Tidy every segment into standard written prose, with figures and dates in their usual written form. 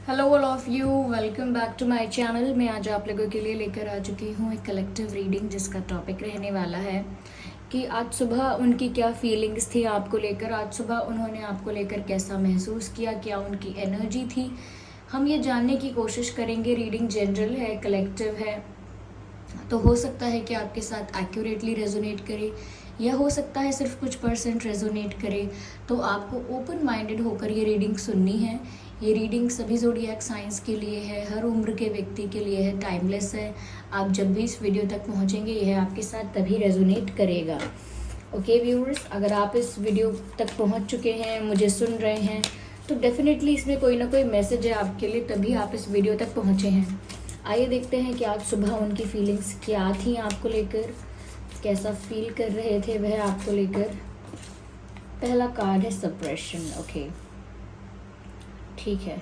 Hello all of you, welcome back to my channel. मैं आज आप लोगों के लिए लेकर आ चुकी हूँ एक कलेक्टिव रीडिंग जिसका टॉपिक रहने वाला है कि आज सुबह उनकी क्या फीलिंग्स थी आपको लेकर। आज सुबह उन्होंने आपको लेकर कैसा महसूस किया, क्या उनकी एनर्जी थी, हम ये जानने की कोशिश करेंगे। रीडिंग जनरल है, कलेक्टिव है, तो हो सकता है कि आपके साथ एक्यूरेटली रेजोनेट करे या हो सकता है सिर्फ कुछ परसेंट रेजोनेट करे। तो आपको ओपन माइंडेड होकर ये रीडिंग सुननी है। ये रीडिंग सभी ज़ोडिएक साइंस के लिए है, हर उम्र के व्यक्ति के लिए है, टाइमलेस है। आप जब भी इस वीडियो तक पहुंचेंगे यह आपके साथ तभी रेजोनेट करेगा। ओके व्यूअर्स, अगर आप इस वीडियो तक पहुंच चुके हैं, मुझे सुन रहे हैं, तो डेफिनेटली इसमें कोई ना कोई मैसेज है आपके लिए, तभी आप इस वीडियो तक पहुंचे हैं। आइए देखते हैं कि आज सुबह उनकी फीलिंग्स क्या थी आपको लेकर, कैसा फील कर रहे थे वह आपको लेकर। पहला कार्ड है सप्रेशन। ओके, ठीक है।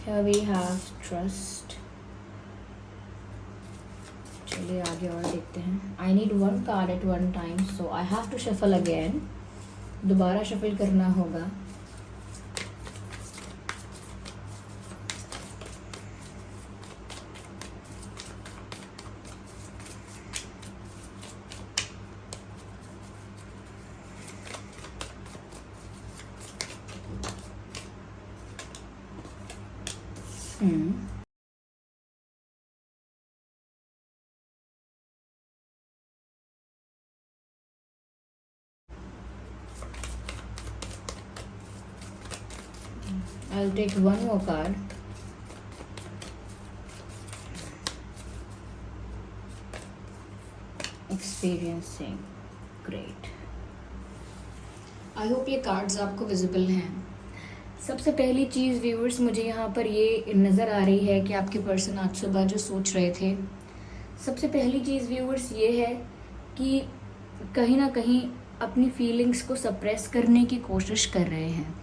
Here we have trust। चलिए आगे और देखते हैं। I need one card at one time, so I have to shuffle again। दोबारा शफल करना होगा। I'll take one more card। Experiencing। Great। I hope ये कार्ड्स आपको विजिबल हैं। सबसे पहली चीज़ व्यूअर्स, मुझे यहाँ पर ये नज़र आ रही है कि आपके पर्सन आज सुबह जो सोच रहे थे, सबसे पहली चीज़ व्यूअर्स ये है कि कहीं ना कहीं अपनी फीलिंग्स को सप्रेस करने की कोशिश कर रहे हैं।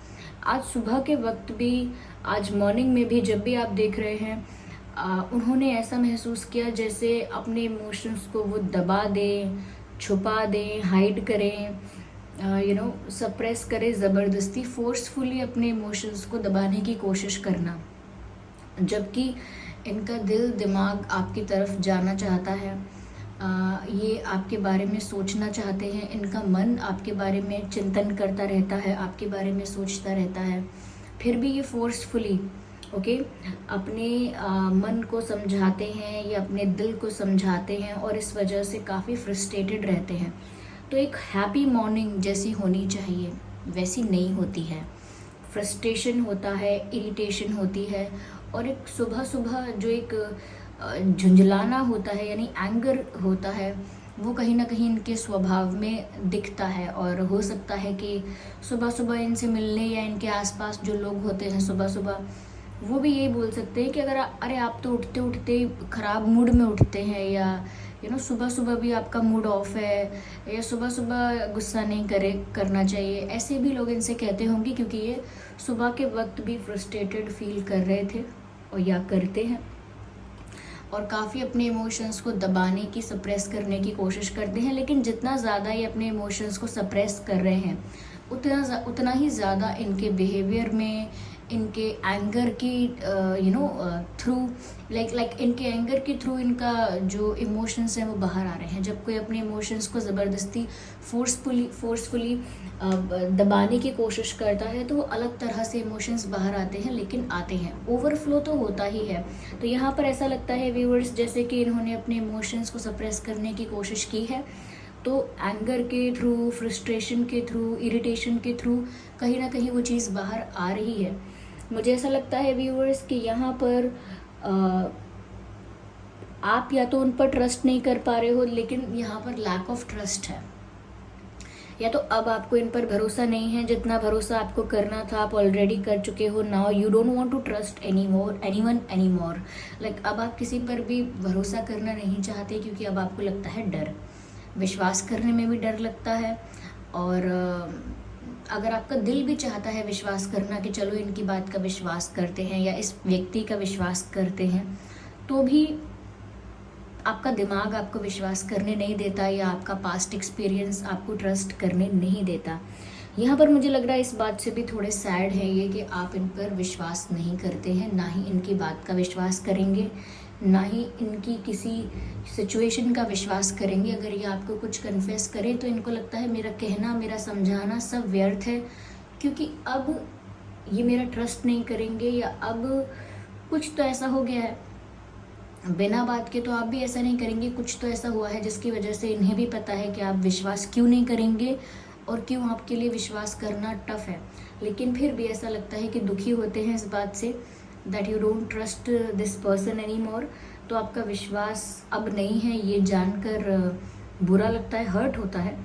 आज सुबह के वक्त भी, आज मॉर्निंग में भी जब भी आप देख रहे हैं, उन्होंने ऐसा महसूस किया जैसे अपने इमोशंस को वो दबा दें, छुपा दें, हाइड करें, सप्रेस करें, ज़बरदस्ती फोर्सफुली अपने इमोशंस को दबाने की कोशिश करना, जबकि इनका दिल दिमाग आपकी तरफ जाना चाहता है। ये आपके बारे में सोचना चाहते हैं, इनका मन आपके बारे में चिंतन करता रहता है, आपके बारे में सोचता रहता है, फिर भी ये फोर्सफुली अपने मन को समझाते हैं या अपने दिल को समझाते हैं और इस वजह से काफ़ी फ्रस्ट्रेटेड रहते हैं। तो एक हैप्पी मॉर्निंग जैसी होनी चाहिए वैसी नहीं होती है, फ्रस्ट्रेशन होता है, इरिटेशन होती है, और एक सुबह सुबह जो एक झुंझलाना होता है यानी एंगर होता है, वो कहीं ना कहीं इनके स्वभाव में दिखता है। और हो सकता है कि सुबह सुबह इनसे मिलने या इनके आसपास जो लोग होते हैं सुबह सुबह, वो भी यही बोल सकते हैं कि अगर अरे आप तो उठते उठते ख़राब मूड में उठते हैं, या सुबह सुबह भी आपका मूड ऑफ है, या सुबह सुबह गुस्सा नहीं करना चाहिए। ऐसे भी लोग इनसे कहते होंगे क्योंकि ये सुबह के वक्त भी फ्रस्ट्रेटेड फील कर रहे थे और या करते हैं, और काफ़ी अपने इमोशंस को दबाने की, सप्रेस करने की कोशिश करते हैं। लेकिन जितना ज़्यादा ये अपने इमोशंस को सप्रेस कर रहे हैं, उतना ही ज़्यादा इनके बिहेवियर में, इनके एंगर की थ्रू लाइक इनके एंगर के थ्रू इनका जो इमोशंस हैं वो बाहर आ रहे हैं। जब कोई अपने इमोशंस को ज़बरदस्ती फोर्सफुली दबाने की कोशिश करता है तो वो अलग तरह से इमोशंस बाहर आते हैं, लेकिन आते हैं, ओवरफ्लो तो होता ही है। तो यहाँ पर ऐसा लगता है व्यूअर्स जैसे कि इन्होंने अपने इमोशंस को सप्रेस करने की कोशिश की है, तो एंगर के थ्रू, फ्रस्ट्रेशन के थ्रू, इरिटेशन के थ्रू कहीं ना कहीं वो चीज़ बाहर आ रही है। मुझे ऐसा लगता है व्यूअर्स कि यहाँ पर आप या तो उन पर ट्रस्ट नहीं कर पा रहे हो, लेकिन यहाँ पर लैक ऑफ ट्रस्ट है, या तो अब आपको इन पर भरोसा नहीं है। जितना भरोसा आपको करना था आप ऑलरेडी कर चुके हो। Now you don't want to trust anyone anymore. Like अब आप किसी पर भी भरोसा करना नहीं चाहते, क्योंकि अब आपको लगता है डर, विश्वास करने में भी डर लगता है। और अगर आपका दिल भी चाहता है विश्वास करना कि चलो इनकी बात का विश्वास करते हैं या इस व्यक्ति का विश्वास करते हैं, तो भी आपका दिमाग आपको विश्वास करने नहीं देता, या आपका पास्ट एक्सपीरियंस आपको ट्रस्ट करने नहीं देता। यहाँ पर मुझे लग रहा है इस बात से भी थोड़े सैड है ये कि आप इन पर विश्वास नहीं करते हैं, ना ही इनकी बात का विश्वास करेंगे, ना ही इनकी किसी सिचुएशन का विश्वास करेंगे। अगर ये आपको कुछ कन्फेस करें तो इनको लगता है मेरा कहना, मेरा समझाना सब व्यर्थ है, क्योंकि अब ये मेरा ट्रस्ट नहीं करेंगे, या अब कुछ तो ऐसा हो गया है बिना बात के, तो आप भी ऐसा नहीं करेंगे। कुछ तो ऐसा हुआ है जिसकी वजह से इन्हें भी पता है कि आप विश्वास क्यों नहीं करेंगे और क्यों आपके लिए विश्वास करना टफ है। लेकिन फिर भी ऐसा लगता है कि दुखी होते हैं इस बात say that you don't trust this person any more. तो आपका विश्वास अब नहीं है, ये जानकर बुरा लगता है, हर्ट होता है।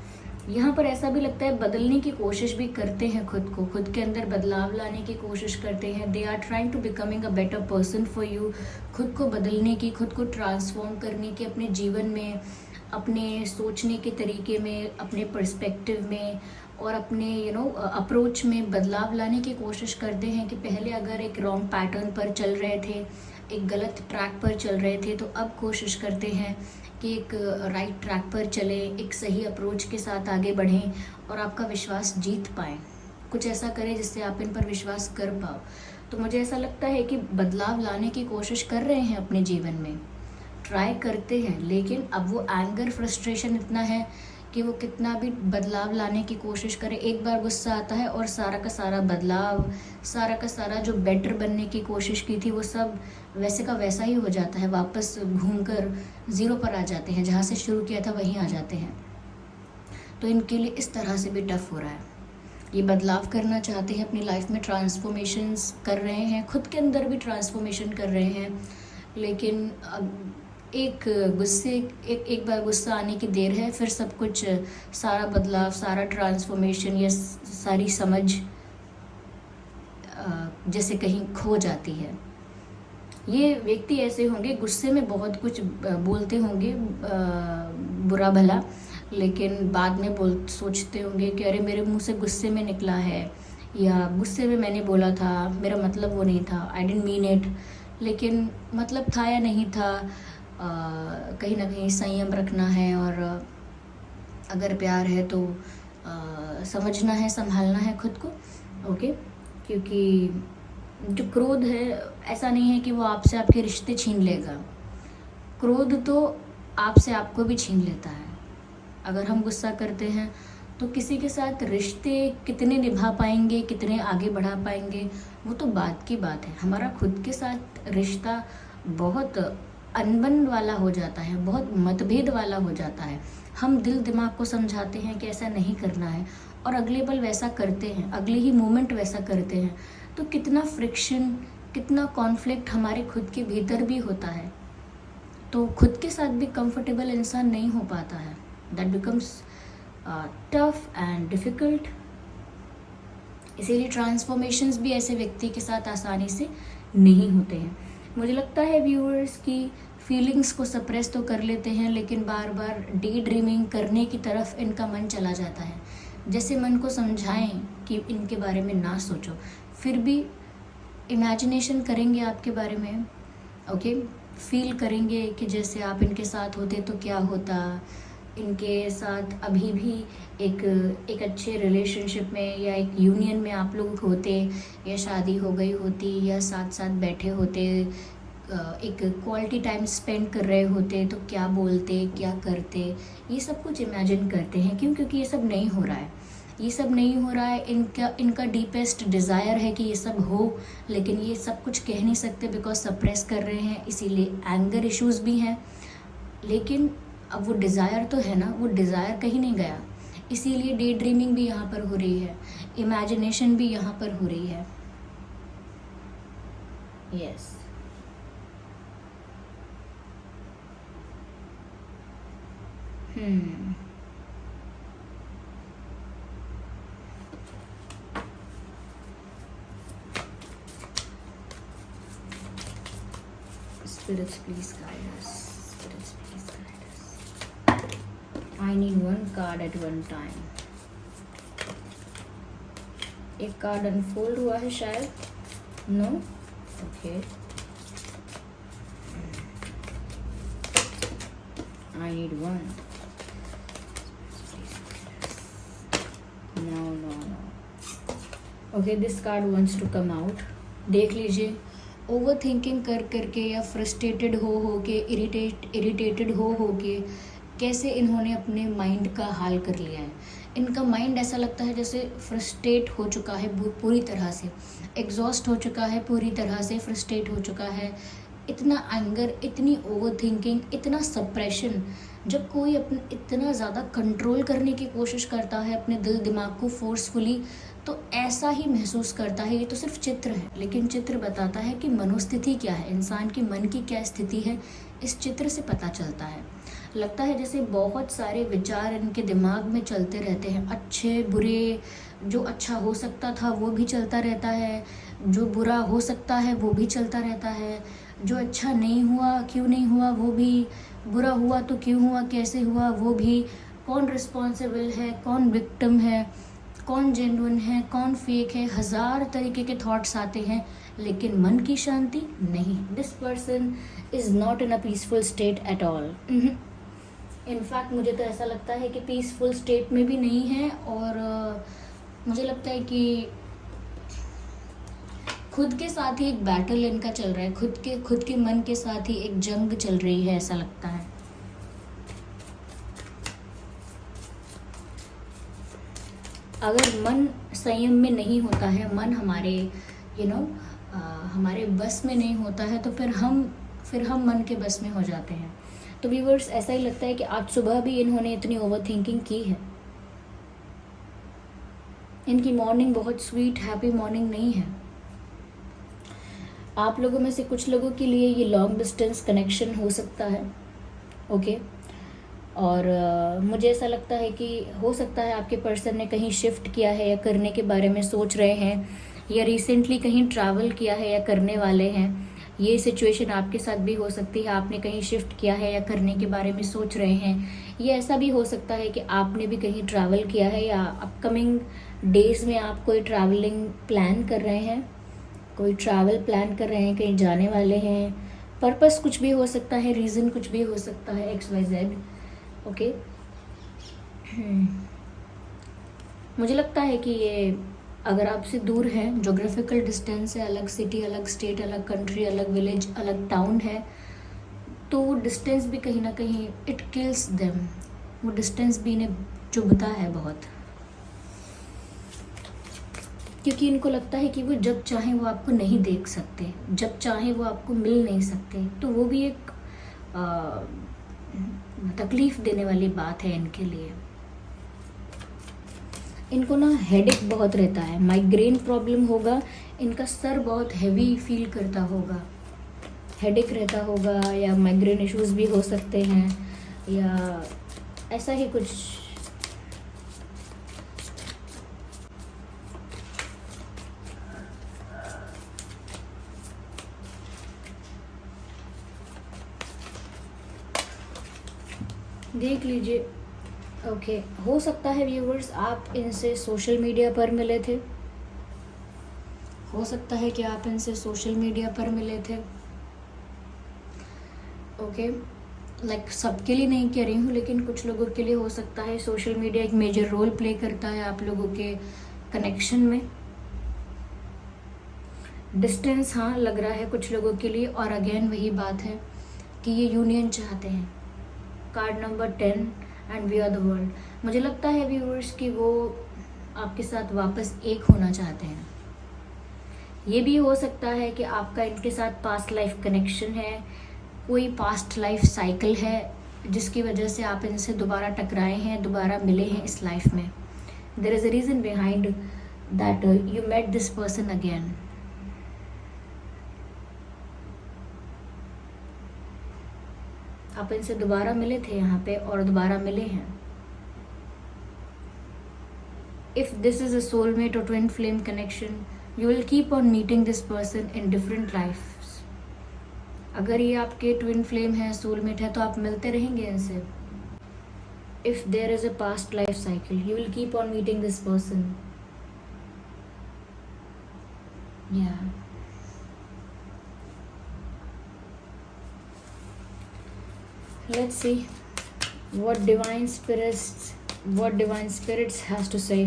यहाँ पर ऐसा भी लगता है बदलने की कोशिश भी करते हैं खुद को, खुद के अंदर बदलाव लाने की कोशिश करते हैं। They are trying to becoming a better person for you, खुद को बदलने की, खुद को ट्रांसफॉर्म करने की, अपने जीवन में, अपने सोचने के तरीके में, अपने पर्सपेक्टिव में और अपने अप्रोच में बदलाव लाने की कोशिश करते हैं। कि पहले अगर एक रॉन्ग पैटर्न पर चल रहे थे, एक गलत ट्रैक पर चल रहे थे, तो अब कोशिश करते हैं कि एक राइट ट्रैक पर चलें, एक सही अप्रोच के साथ आगे बढ़ें और आपका विश्वास जीत पाएँ। कुछ ऐसा करें जिससे आप इन पर विश्वास कर पाओ। तो मुझे ऐसा लगता है कि बदलाव लाने की कोशिश कर रहे हैं अपने जीवन में, ट्राई करते हैं, लेकिन अब वो एंगर, फ्रस्ट्रेशन इतना है कि वो कितना भी बदलाव लाने की कोशिश करे, एक बार गुस्सा आता है और सारा का सारा बदलाव, सारा का सारा जो बेटर बनने की कोशिश की थी वो सब वैसे का वैसा ही हो जाता है। वापस घूमकर ज़ीरो पर आ जाते हैं, जहाँ से शुरू किया था वहीं आ जाते हैं। तो इनके लिए इस तरह से भी टफ हो रहा है। ये बदलाव करना चाहते हैं, अपनी लाइफ में ट्रांसफॉर्मेशंस कर रहे हैं, खुद के अंदर भी ट्रांसफॉर्मेशन कर रहे हैं, लेकिन अब एक बार गुस्सा आने की देर है, फिर सब कुछ, सारा बदलाव, सारा ट्रांसफॉर्मेशन या सारी समझ जैसे कहीं खो जाती है। ये व्यक्ति ऐसे होंगे, गुस्से में बहुत कुछ बोलते होंगे बुरा भला, लेकिन बाद में सोचते होंगे कि अरे मेरे मुंह से गुस्से में निकला है, या गुस्से में मैंने बोला था, मेरा मतलब वो नहीं था, आई डिडंट मीन इट। लेकिन मतलब था या नहीं था, कहीं ना कहीं संयम रखना है, और अगर प्यार है तो समझना है, संभालना है खुद को, ओके। क्योंकि जो क्रोध है, ऐसा नहीं है कि वो आपसे आपके रिश्ते छीन लेगा, क्रोध तो आपसे आपको भी छीन लेता है। अगर हम गुस्सा करते हैं तो किसी के साथ रिश्ते कितने निभा पाएंगे, कितने आगे बढ़ा पाएंगे, वो तो बात की बात है। हमारा खुद के साथ रिश्ता बहुत अनबन वाला हो जाता है, बहुत मतभेद वाला हो जाता है। हम दिल दिमाग को समझाते हैं कि ऐसा नहीं करना है, और अगले पल वैसा करते हैं, अगले ही मोमेंट वैसा करते हैं। तो कितना फ्रिक्शन, कितना कॉन्फ्लिक्ट हमारे खुद के भीतर भी होता है। तो खुद के साथ भी कंफर्टेबल इंसान नहीं हो पाता है, that becomes tough and difficult. इसीलिए ट्रांसफॉर्मेशंस भी ऐसे व्यक्ति के साथ आसानी से नहीं होते हैं। मुझे लगता है व्यूअर्स की फीलिंग्स को सप्रेस तो कर लेते हैं, लेकिन बार बार डे ड्रीमिंग करने की तरफ इनका मन चला जाता है। जैसे मन को समझाएं कि इनके बारे में ना सोचो, फिर भी इमेजिनेशन करेंगे आपके बारे में, ओके। फील करेंगे कि जैसे आप इनके साथ होते तो क्या होता, इनके साथ अभी भी एक अच्छे रिलेशनशिप में या एक यूनियन में आप लोग होते, या शादी हो गई होती, या साथ साथ बैठे होते, एक क्वालिटी टाइम स्पेंड कर रहे होते, तो क्या बोलते, क्या करते, ये सब कुछ इमेजिन करते हैं। क्यों? क्योंकि ये सब नहीं हो रहा है, ये सब नहीं हो रहा है। इनका डीपेस्ट डिज़ायर है कि ये सब हो, लेकिन ये सब कुछ कह नहीं सकते बिकॉज सप्रेस कर रहे हैं, इसीलिए एंगर इश्यूज़ भी हैं। लेकिन अब वो डिज़ायर तो है ना, वो डिज़ायर कहीं नहीं गया, इसीलिए डे ड्रीमिंग भी यहाँ पर हो रही है, इमेजिनेशन भी यहाँ पर हो रही है। Yes, Spirits, please guide us. Spirits, please guide us. I need one card at one time. एक कार्ड अनफोल्ड हुआ है शायद, no, okay. I need one. No. Okay, this card wants to come out. देख लीजिए, over thinking कर करके या frustrated हो के, इरिटेटेड हो के कैसे इन्होंने अपने माइंड का हाल कर लिया है। इनका माइंड ऐसा लगता है जैसे फ्रस्ट्रेट हो चुका है पूरी तरह से, एग्जॉस्ट हो चुका है पूरी तरह से, फ्रस्ट्रेट हो चुका है। इतना एंगर, इतनी ओवर थिंकिंग, इतना सप्रेशन। जब कोई अपने इतना ज़्यादा कंट्रोल करने की कोशिश करता है अपने दिल दिमाग को फोर्सफुली, तो ऐसा ही महसूस करता है। ये तो सिर्फ चित्र है, लेकिन चित्र बताता है कि मनोस्थिति क्या है, इंसान की मन की क्या स्थिति है, इस चित्र से पता चलता है। लगता है जैसे बहुत सारे विचार इनके दिमाग में चलते रहते हैं, अच्छे बुरे। जो अच्छा हो सकता था वो भी चलता रहता है, जो बुरा हो सकता है वो भी चलता रहता है, जो अच्छा नहीं हुआ क्यों नहीं हुआ वो भी, बुरा हुआ तो क्यों हुआ, कैसे हुआ वो भी, कौन रिस्पॉन्सिबल है, कौन विक्टिम है, कौन जेन्युइन है, कौन फेक है। हज़ार तरीके के थॉट्स आते हैं, लेकिन मन की शांति नहीं। This person is not in a peaceful state at all. In fact मुझे तो ऐसा लगता है कि पीसफुल स्टेट में भी नहीं है, और मुझे लगता है कि खुद के साथ ही एक बैटल इनका चल रहा है, खुद के मन के साथ ही एक जंग चल रही है, ऐसा लगता है। अगर मन संयम में नहीं होता है, मन हमारे हमारे बस में नहीं होता है, तो फिर हम मन के बस में हो जाते हैं। तो व्यूअर्स, ऐसा ही लगता है कि आज सुबह भी इन्होंने इतनी ओवर थिंकिंग की है। इनकी मॉर्निंग बहुत स्वीट हैप्पी मॉर्निंग नहीं है। आप लोगों में से कुछ लोगों के लिए ये लॉन्ग डिस्टेंस कनेक्शन हो सकता है, ओके। और मुझे ऐसा लगता है कि हो सकता है आपके पर्सन ने कहीं शिफ्ट किया है या करने के बारे में सोच रहे हैं, या रिसेंटली कहीं ट्रैवल किया है या करने वाले हैं। ये सिचुएशन आपके साथ भी हो सकती है, आपने कहीं शिफ्ट किया है या करने के बारे में सोच रहे हैं। ये ऐसा भी हो सकता है कि आपने भी कहीं ट्रैवल किया है, या अपकमिंग डेज में आप कोई ट्रैवलिंग प्लान कर रहे हैं, कोई ट्रैवल प्लान कर रहे हैं, कहीं जाने वाले हैं। पर्पस कुछ भी हो सकता है, रीज़न कुछ भी हो सकता है, XYZ, ओके। मुझे लगता है कि ये अगर आपसे दूर है, जोग्राफिकल डिस्टेंस है, अलग सिटी, अलग स्टेट, अलग कंट्री, अलग विलेज, अलग टाउन है, तो वो डिस्टेंस भी कहीं ना कहीं इट किल्स देम। वो डिस्टेंस भी इन्हें चुभता है बहुत, क्योंकि इनको लगता है कि वो जब चाहें वो आपको नहीं देख सकते, जब चाहें वो आपको मिल नहीं सकते। तो वो भी एक तकलीफ़ देने वाली बात है इनके लिए। इनको ना हेडेक बहुत रहता है, माइग्रेन प्रॉब्लम होगा, इनका सर बहुत हैवी फील करता होगा, हेडेक रहता होगा, या माइग्रेन इश्यूज़ भी हो सकते हैं, या ऐसा ही कुछ। देख लीजिए, ओके। हो सकता है व्यूवर्स आप इनसे सोशल मीडिया पर मिले थे, हो सकता है कि आप इनसे सोशल मीडिया पर मिले थे, ओके। लाइक सबके लिए नहीं कह रही हूँ, लेकिन कुछ लोगों के लिए हो सकता है सोशल मीडिया एक मेजर रोल प्ले करता है आप लोगों के कनेक्शन में। डिस्टेंस हाँ लग रहा है कुछ लोगों के लिए, और अगेन वही बात है कि ये यूनियन चाहते हैं। Card number 10 and we are the world. मुझे लगता है व्यूअर्स कि वो आपके साथ वापस एक होना चाहते हैं। ये भी हो सकता है कि आपका इनके साथ पास्ट लाइफ कनेक्शन है, कोई पास्ट लाइफ साइकिल है जिसकी वजह से आप इनसे दोबारा टकराए हैं, दोबारा मिले हैं इस लाइफ में। There is a reason behind that you met this person again. आप इनसे दोबारा मिले थे यहाँ पे और दोबारा मिले हैं। If this is a soulmate और twin flame connection, you will keep on meeting this person in different lifes. अगर ये आपके ट्विन फ्लेम है, सोलमेट है, तो आप मिलते रहेंगे इनसे। If there is a past life cycle, you will keep on meeting this person. या let's see what divine spirits has to say.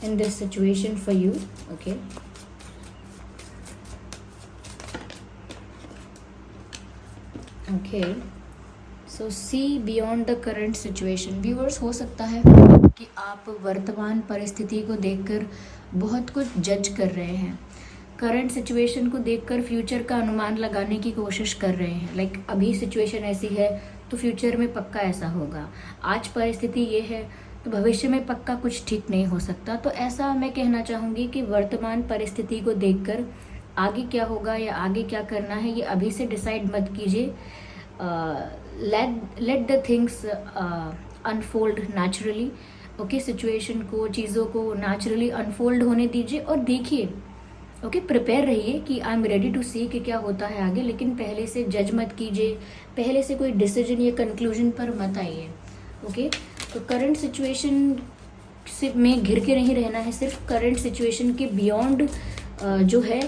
in this situation for you. Okay, okay, so see beyond the current situation. viewers, हो सकता है कि आप वर्तमान परिस्थिति को देखकर बहुत कुछ जज कर रहे हैं, करंट सिचुएशन को देखकर फ्यूचर का अनुमान लगाने की कोशिश कर रहे हैं। लाइक अभी सिचुएशन ऐसी है तो फ्यूचर में पक्का ऐसा होगा, आज परिस्थिति ये है तो भविष्य में पक्का कुछ ठीक नहीं हो सकता। तो ऐसा मैं कहना चाहूँगी कि वर्तमान परिस्थिति को देखकर आगे क्या होगा या आगे क्या करना है ये अभी से डिसाइड मत कीजिए। Let the things unfold naturally. Okay, situation को, चीज़ों को नेचुरली अनफोल्ड होने दीजिए और देखिए। ओके, प्रिपेयर रहिए कि आई एम रेडी टू सी कि क्या होता है आगे, लेकिन पहले से जज मत कीजिए, पहले से कोई डिसीजन या कंक्लूजन पर मत आइए। ओके, तो करंट सिचुएशन से में घिर के नहीं रहना है, सिर्फ करंट सिचुएशन के बियॉन्ड जो है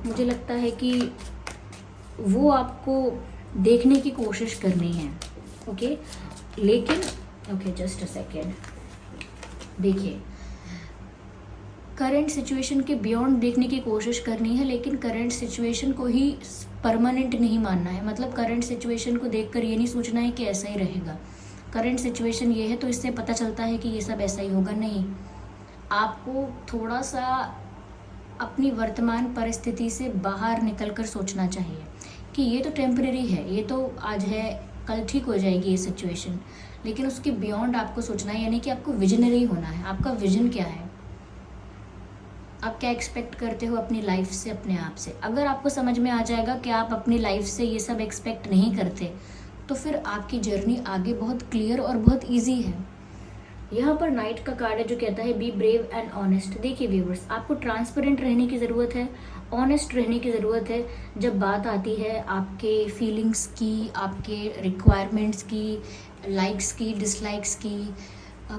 मुझे लगता है कि वो आपको देखने की कोशिश करनी है। ओके, लेकिन ओके जस्ट अ सेकेंड, देखिए करंट सिचुएशन के बियॉन्ड देखने की कोशिश करनी है, लेकिन करंट सिचुएशन को ही परमानेंट नहीं मानना है। मतलब करंट सिचुएशन को देखकर ये नहीं सोचना है कि ऐसा ही रहेगा, करंट सिचुएशन ये है तो इससे पता चलता है कि ये सब ऐसा ही होगा। नहीं, आपको थोड़ा सा अपनी वर्तमान परिस्थिति से बाहर निकलकर सोचना चाहिए कि ये तो टेम्परेरी है, ये तो आज है, कल ठीक हो जाएगी ये सिचुएशन, लेकिन उसके बियॉन्ड आपको सोचना है। यानी कि आपको विजनरी होना है। आपका विजन क्या है, आप क्या एक्सपेक्ट करते हो अपनी लाइफ से, अपने आप से। अगर आपको समझ में आ जाएगा कि आप अपनी लाइफ से ये सब एक्सपेक्ट नहीं करते, तो फिर आपकी जर्नी आगे बहुत क्लियर और बहुत इजी है। यहाँ पर नाइट का कार्ड है जो कहता है बी ब्रेव एंड ऑनेस्ट। देखिए व्यूवर्स, आपको ट्रांसपेरेंट रहने की ज़रूरत है, ऑनेस्ट रहने की ज़रूरत है जब बात आती है आपके फीलिंग्स की, आपके रिक्वायरमेंट्स की, लाइक्स की, डिसलाइक्स की।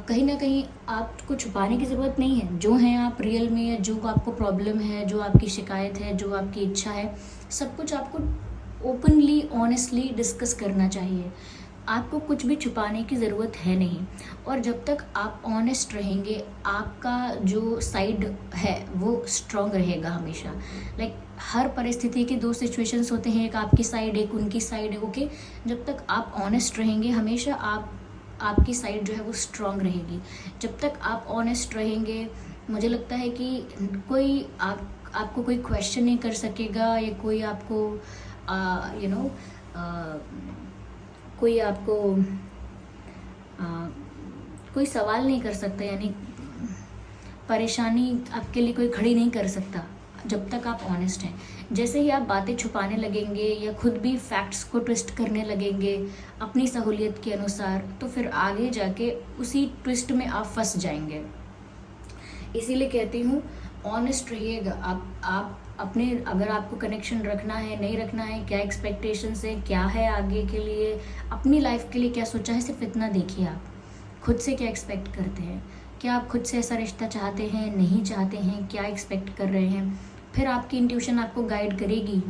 कहीं ना कहीं आपको छुपाने की ज़रूरत नहीं है, जो हैं आप रियल में, या जो आपको प्रॉब्लम है, जो आपकी शिकायत है, जो आपकी इच्छा है, सब कुछ आपको ओपनली ऑनेस्टली डिस्कस करना चाहिए। आपको कुछ भी छुपाने की ज़रूरत है नहीं। और जब तक आप ऑनेस्ट रहेंगे, आपका जो साइड है वो स्ट्रॉन्ग रहेगा हमेशा। लाइक हर परिस्थिति के दो सिचुएशंस होते हैं, एक आपकी साइड, एक उनकी साइड। ओके, जब तक आप ऑनेस्ट रहेंगे हमेशा आपकी साइड जो है वो स्ट्रॉन्ग रहेगी। जब तक आप ऑनेस्ट रहेंगे, मुझे लगता है कि कोई आपको कोई क्वेश्चन नहीं कर सकेगा, या कोई आपको कोई आपको कोई सवाल नहीं कर सकता, यानी परेशानी आपके लिए कोई खड़ी नहीं कर सकता जब तक आप ऑनेस्ट हैं। जैसे ही आप बातें छुपाने लगेंगे या खुद भी फैक्ट्स को ट्विस्ट करने लगेंगे अपनी सहूलियत के अनुसार, तो फिर आगे जाके उसी ट्विस्ट में आप फंस जाएंगे। इसीलिए कहती हूँ ऑनेस्ट रहिएगा। आप अपने, अगर आपको कनेक्शन रखना है, नहीं रखना है, क्या एक्सपेक्टेशंस है, क्या है आगे के लिए, अपनी लाइफ के लिए क्या सोचा है, सिर्फ इतना देखिए। आप खुद से क्या एक्सपेक्ट करते हैं, क्या आप खुद से ऐसा रिश्ता चाहते हैं, नहीं चाहते हैं, क्या एक्सपेक्ट कर रहे हैं, फिर आपकी इंट्यूशन आपको गाइड करेगी।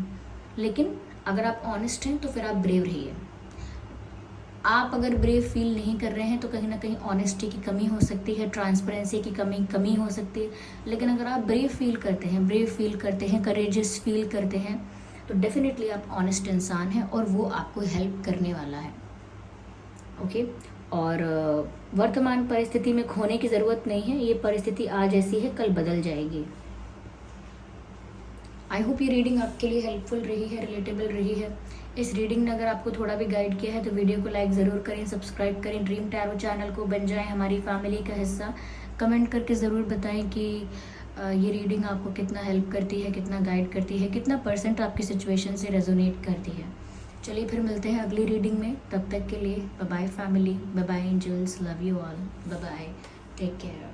लेकिन अगर आप ऑनेस्ट हैं तो फिर आप ब्रेव रहिए। आप अगर ब्रेव फील नहीं कर रहे हैं तो कहीं ना कहीं ऑनेस्टी की कमी हो सकती है, ट्रांसपेरेंसी की कमी हो सकती है। लेकिन अगर आप ब्रेव फील करते हैं, करेजियस फील करते हैं, तो डेफिनेटली आप ऑनेस्ट इंसान हैं और वो आपको हेल्प करने वाला है। ओके, और वर्तमान परिस्थिति में खोने की ज़रूरत नहीं है। ये परिस्थिति आज ऐसी है, कल बदल जाएगी। आई होप ये रीडिंग आपके लिए हेल्पफुल रही है, रिलेटेबल रही है। इस रीडिंग ने अगर आपको थोड़ा भी गाइड किया है तो वीडियो को लाइक ज़रूर करें, सब्सक्राइब करें, ड्रीम टैरो चैनल को बन जाएं हमारी फैमिली का हिस्सा। कमेंट करके ज़रूर बताएं कि ये रीडिंग आपको कितना हेल्प करती है, कितना गाइड करती है, कितना % आपकी सिचुएशन से रेजोनेट करती है। चलिए फिर मिलते हैं अगली रीडिंग में। तब तक के लिए bye bye family, bye bye angels, love you all, bye bye, take care.